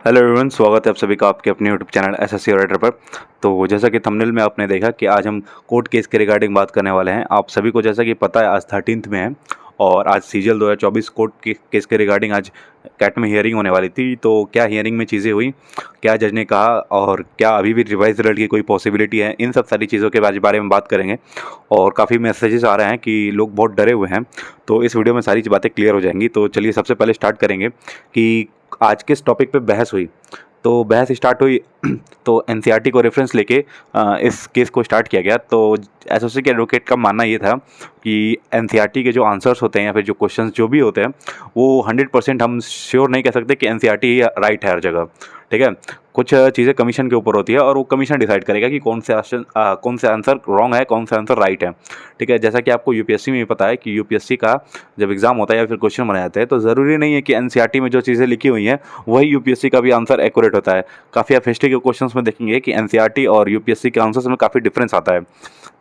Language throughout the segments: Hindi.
हेलो एवरीवन, स्वागत है आप सभी का आपके अपने यूट्यूब चैनल एसएससी राइटर पर। तो जैसा कि थंबनेल में आपने देखा कि आज हम कोर्ट केस के रिगार्डिंग बात करने वाले हैं। आप सभी को जैसा कि पता है आज 13th में है और आज सीजीएल 2024 कोर्ट केस के रिगार्डिंग आज कैट में हियरिंग होने वाली थी। तो क्या हियरिंग में चीज़ें हुई, क्या जज ने कहा और क्या अभी भी रिवाइज रिजल्ट की कोई पॉसिबिलिटी है, इन सब सारी चीज़ों के बारे में बात करेंगे। और काफ़ी मैसेजेस आ रहे हैं कि लोग बहुत डरे हुए हैं, तो इस वीडियो में सारी बातें क्लियर हो जाएंगी। तो चलिए सबसे पहले स्टार्ट करेंगे कि आज किस टॉपिक पे बहस हुई। तो बहस स्टार्ट हुई तो एनसीईआरटी को रेफरेंस लेके इस केस को स्टार्ट किया गया। तो एसओसी के एडवोकेट का मानना ये था कि एनसीईआरटी के जो आंसर्स होते हैं या फिर जो क्वेश्चंस जो भी होते हैं वो 100% हम श्योर नहीं कह सकते कि एनसीईआरटी राइट है हर जगह। ठीक है, कुछ चीज़ें कमीशन के ऊपर होती है और वो कमीशन डिसाइड करेगा कि कौन से आंसर रॉन्ग है, कौन सा आंसर राइट है। ठीक है, जैसा कि आपको यूपीएससी में भी पता है कि यूपीएससी का जब एग्जाम होता है या फिर क्वेश्चन बनाए जाते हैं तो ज़रूरी नहीं है कि एनसीईआरटी में जो चीज़ें लिखी हुई हैं वही यूपीएससी का भी आंसर एक्यूरेट होता है। काफ़ी आप हिस्ट्री के क्वेश्चंस में देखेंगे कि एनसीईआरटी और यूपीएससी के आंसर्स में काफ़ी डिफरेंस आता है।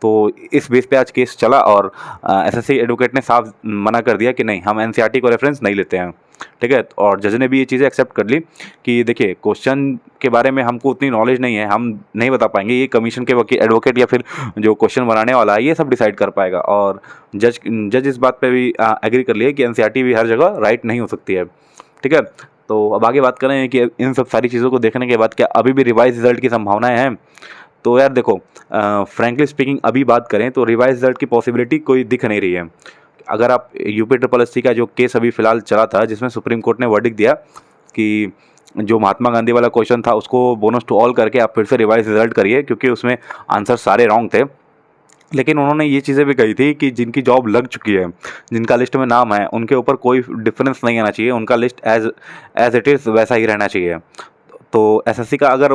तो इस बेस पे आज केस चला और एसएससी एडवोकेट ने साफ मना कर दिया कि नहीं, हम एनसीईआरटी को रेफरेंस नहीं लेते हैं। ठीक है, और जज ने भी ये चीज़ें एक्सेप्ट कर ली कि देखिए क्वेश्चन के बारे में हमको उतनी नॉलेज नहीं है, हम नहीं बता पाएंगे, ये कमीशन के वकील एडवोकेट या फिर जो क्वेश्चन बनाने वाला है ये सब डिसाइड कर पाएगा। और जज इस बात पे भी एग्री कर लिया कि एनसीईआरटी भी हर जगह राइट नहीं हो सकती है। ठीक है, तो अब आगे बात करें कि इन सब सारी चीज़ों को देखने के बाद क्या अभी भी रिवाइज रिजल्ट की संभावनाएं हैं। तो यार देखो, फ्रैंकली स्पीकिंग अभी बात करें तो रिवाइज रिजल्ट की पॉसिबिलिटी कोई दिख नहीं रही है। अगर आप यूपी ट्रिपल एससी का जो केस अभी फिलहाल चला था जिसमें सुप्रीम कोर्ट ने वर्डिक्ट दिया कि जो महात्मा गांधी वाला क्वेश्चन था उसको बोनस टू ऑल करके आप फिर से रिवाइज रिजल्ट करिए क्योंकि उसमें आंसर सारे रॉन्ग थे। लेकिन उन्होंने ये चीज़ें भी कही थी कि जिनकी जॉब लग चुकी है, जिनका लिस्ट में नाम है, उनके ऊपर कोई डिफरेंस नहीं आना चाहिए, उनका list as as it is वैसा ही रहना चाहिए। तो एसएससी का अगर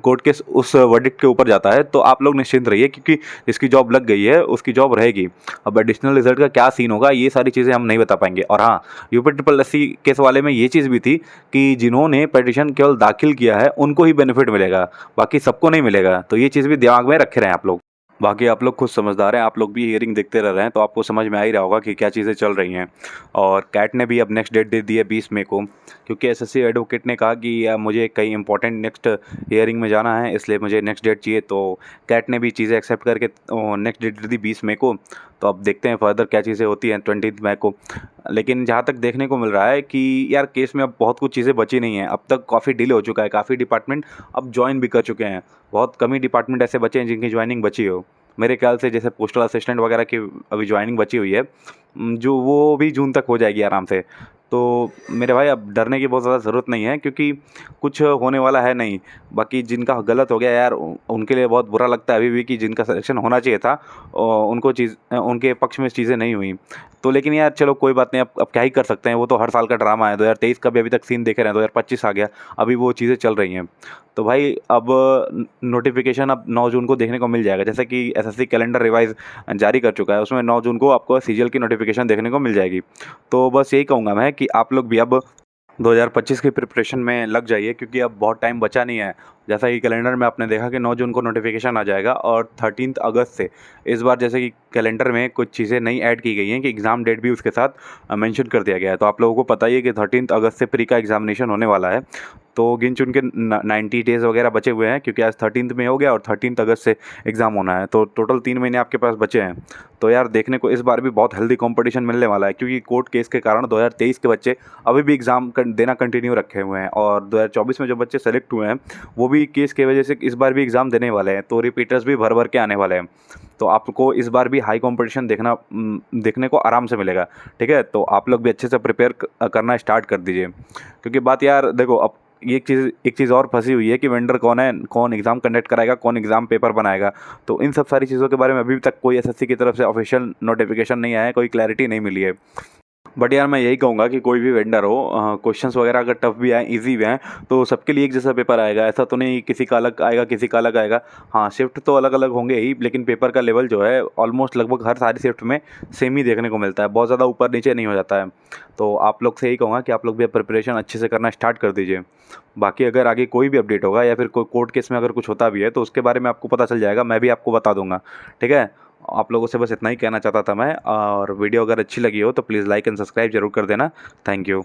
कोर्ट केस उस वर्डिक्ट के ऊपर जाता है तो आप लोग निश्चिंत रहिए क्योंकि जिसकी जॉब लग गई है उसकी जॉब रहेगी। अब एडिशनल रिजल्ट का क्या सीन होगा ये सारी चीज़ें हम नहीं बता पाएंगे। और हाँ, यूपी ट्रिपल एससी केस वाले में ये चीज़ भी थी कि जिन्होंने पिटीशन केवल दाखिल किया है उनको ही बेनिफिट मिलेगा, बाकी सबको नहीं मिलेगा। तो ये चीज़ भी दिमाग में रखे रहें आप लोग। बाकी आप लोग खुद समझदार हैं, आप लोग भी हियरिंग देखते रह रहे हैं तो आपको समझ में आ ही रहा होगा कि क्या चीज़ें चल रही हैं। और कैट ने भी अब नेक्स्ट डेट दे दी है 20 मई को, क्योंकि एसएससी एडवोकेट ने कहा कि मुझे कई इंपॉर्टेंट नेक्स्ट हियरिंग में जाना है इसलिए मुझे नेक्स्ट डेट चाहिए। तो कैट ने भी चीज़ें एक्सेप्ट करके नेक्स्ट डेट दे दी 20 मई को। तो अब देखते हैं फर्दर क्या चीज़ें होती हैं 20 मई को। लेकिन जहाँ तक देखने को मिल रहा है कि यार केस में अब बहुत कुछ चीज़ें बची नहीं हैं, अब तक काफ़ी डिले हो चुका है, काफ़ी डिपार्टमेंट अब ज्वाइन भी कर चुके हैं। बहुत कम ही डिपार्टमेंट ऐसे बचे हैं जिनकी ज्वाइनिंग बची हो। मेरे ख्याल से जैसे पोस्टल असिस्टेंट वगैरह की अभी ज्वाइनिंग बची हुई है, जो वो भी जून तक हो जाएगी आराम से। तो मेरे भाई अब डरने की बहुत ज़्यादा ज़रूरत नहीं है क्योंकि कुछ होने वाला है नहीं। बाकी जिनका गलत हो गया यार उनके लिए बहुत बुरा लगता है अभी भी कि जिनका सिलेक्शन होना चाहिए था उनको उनके पक्ष में चीज़ें नहीं हुई। तो लेकिन यार चलो कोई बात नहीं, अब क्या ही कर सकते हैं, वो तो हर साल का ड्रामा है। 2023 का भी अभी तक सीन देखे रहे हैं, 2025 आ गया, अभी वो चीज़ें चल रही हैं। तो भाई अब नोटिफिकेशन अब 9 जून को देखने को मिल जाएगा, जैसे कि एसएससी कैलेंडर रिवाइज जारी कर चुका है, उसमें 9 जून को आपको सीजीएल की नोटिफिकेशन देखने को मिल जाएगी। तो बस यही कहूँगा मैं कि आप लोग भी अब 2025 की प्रिपरेशन में लग जाइए क्योंकि अब बहुत टाइम बचा नहीं है। जैसा कि कैलेंडर में आपने देखा कि 9 जून को नोटिफिकेशन आ जाएगा और 13 अगस्त से इस बार जैसे कि कैलेंडर में कुछ चीज़ें नई ऐड की गई हैं कि एग्ज़ाम डेट भी उसके साथ मेंशन कर दिया गया है। तो आप लोगों को पता ही है कि 13 अगस्त से प्री का एग्जामिनेशन होने वाला है। तो गिन चुन के 90 डेज़ वगैरह बचे हुए हैं क्योंकि आज 13 में हो गया और 13 अगस्त से एग्ज़ाम होना है, तो टोटल 3 महीने आपके पास बचे हैं। तो यार देखने को इस बार भी बहुत हेल्दी कंपटीशन मिलने वाला है क्योंकि कोर्ट केस के कारण 2023 के बच्चे अभी भी एग्ज़ाम देना कंटिन्यू रखे हुए हैं और 2024 में जो बच्चे सेलेक्ट हुए हैं वो भी केस की वजह से इस बार भी एग्ज़ाम देने वाले हैं। तो रिपीटर्स भी भर भर के आने वाले हैं। तो आपको इस बार भी हाई कंपटीशन देखने को आराम से मिलेगा। ठीक है, तो आप लोग भी अच्छे से प्रिपेयर करना स्टार्ट कर दीजिए क्योंकि बात यार देखो, अब ये एक चीज़ और फंसी हुई है कि वेंडर कौन है, कौन एग्ज़ाम कंडक्ट कराएगा, कौन एग्ज़ाम पेपर बनाएगा। तो इन सब सारी चीज़ों के बारे में अभी तक कोई एसएससी की तरफ से ऑफिशियल नोटिफिकेशन नहीं आया है, कोई क्लैरिटी नहीं मिली है। बट यार मैं यही कहूँगा कि कोई भी वेंडर हो, क्वेश्चंस वगैरह अगर टफ भी आए, इजी भी आए, तो सबके लिए एक जैसा पेपर आएगा। ऐसा तो नहीं किसी का अलग आएगा, किसी का अलग आएगा। हाँ, शिफ्ट तो अलग अलग होंगे ही, लेकिन पेपर का लेवल जो है ऑलमोस्ट लगभग हर सारी शिफ्ट में सेम ही देखने को मिलता है, बहुत ज़्यादा ऊपर नीचे नहीं हो जाता है। तो आप लोग से यही कहूँगा कि आप लोग भी प्रिपरेशन अच्छे से करना स्टार्ट कर दीजिए। बाकी अगर आगे कोई भी अपडेट होगा या फिर कोई कोर्ट केस में अगर कुछ होता भी है तो उसके बारे में आपको पता चल जाएगा, मैं भी आपको बता दूंगा। ठीक है, आप लोगों से बस इतना ही कहना चाहता था मैं। और वीडियो अगर अच्छी लगी हो तो प्लीज़ लाइक एंड सब्सक्राइब जरूर कर देना। Thank you.